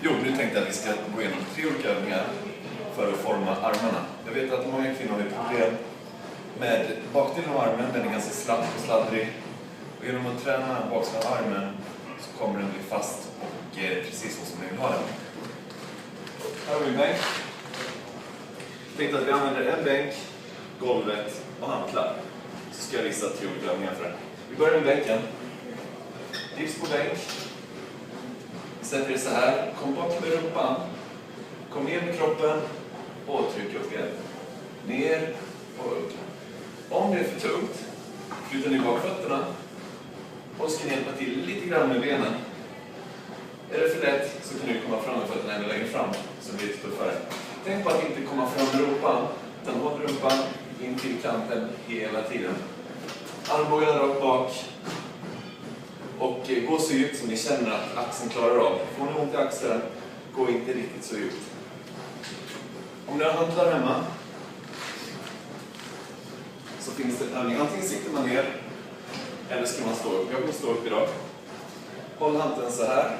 Jo, nu tänkte jag att vi ska gå igenom 3 olika övningar för att forma armarna. Jag vet att många kvinnor har problem med bakdelen av armen, den är ganska slapp och sladdrig. Och genom att träna baksidan av armen så kommer den bli fast och precis så som ni vill ha den. Här har vi en bänk. Jag tänkte att vi använder en bänk, golvet och hantlar. Så ska jag visa 3 olika övningar för det. Vi börjar med bänken. Dips på bänk. Sätter det så här. Kom bak med rumpan. Kom ner med kroppen. Och tryck upp igen. Ner och upp. Om det är för tungt, flyttar ni bak fötterna. Och ska ni hjälpa till lite grann med benen. Är det för lätt så kan ni komma fram med fötterna ända längre fram. Så blir det tuffare. Tänk på att inte komma fram med rumpan. Utan håll rumpan in till kanten hela tiden. Armbågarna rakt bak. Och gå så djupt som ni känner att axeln klarar av. Får ni ont i axeln, gå inte riktigt så djupt. Om ni har hantlar hemma så finns det en övning. Antingen sitter man ner eller ska man stå upp. Jag kommer stå upp idag. Håll handen så här.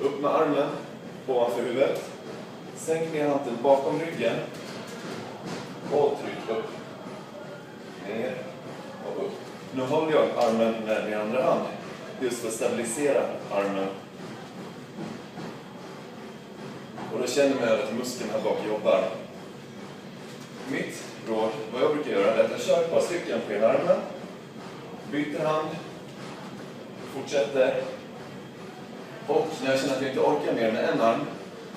Upp med armen ovanför huvudet. Sänk ner handen bakom ryggen. Och tryck upp. Ner och upp. Nu håller jag armen med min andra hand. Just för att stabilisera armen. Och då känner man att muskeln här bak jobbar. Mitt råd, vad jag brukar göra, är att jag kör ett par stycken på ena armen. Byter hand. Fortsätter. Och när jag känner att jag inte orkar mer med en arm,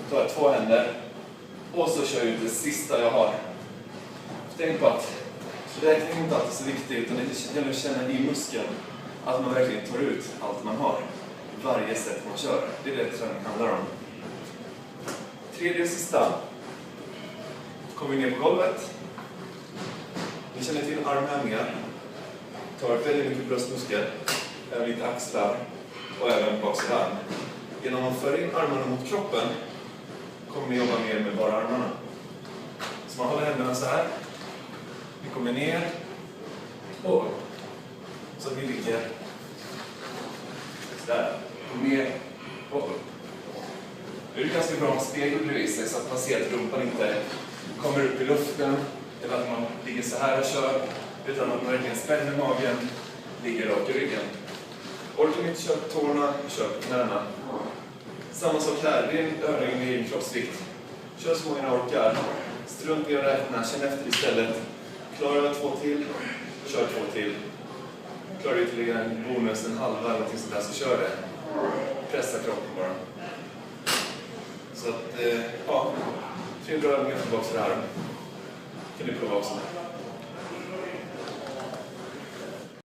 tar jag 2 händer. Och så kör jag ut det sista jag har. Tänk på att räkning är inte alltid så viktigt, utan det gäller att känna i muskeln att man verkligen tar ut allt man har. Varje sätt man kör. Det är det träning handlar om. 3:e och sista. Kommer vi ner på golvet. Ni känner till armhävningar. Tar väldigt mycket bröstmuskel. Även lite axlar. Och även baksida arm. Genom att föra in armarna mot kroppen kommer ni jobba mer med bara armarna. Så man håller händerna så här. Vi kommer ner. Och så vi ligger där. Ner och upp. Nu är det ganska bra att spegel bredvid sig så att man ser att rumpan inte kommer upp i luften. Eller att man ligger så här och kör. Utan att man verkligen spänner magen. Ligger rakt i ryggen. Orkar ni inte köra på tårna, kör på knäna. Samma sak här. Det är en övning med egen kroppsvikt. Kör så många ni orkar. Strunt i att räkna. Känn efter istället. Klarar jag 2 till, kör 2 till. Klarar du ytterligare en bonus, en halva eller någonting sånt där, så kör det. Pressa kroppen bara. Så att, ja, 3 bra övningar tillbaka till det här. Kan du prova också.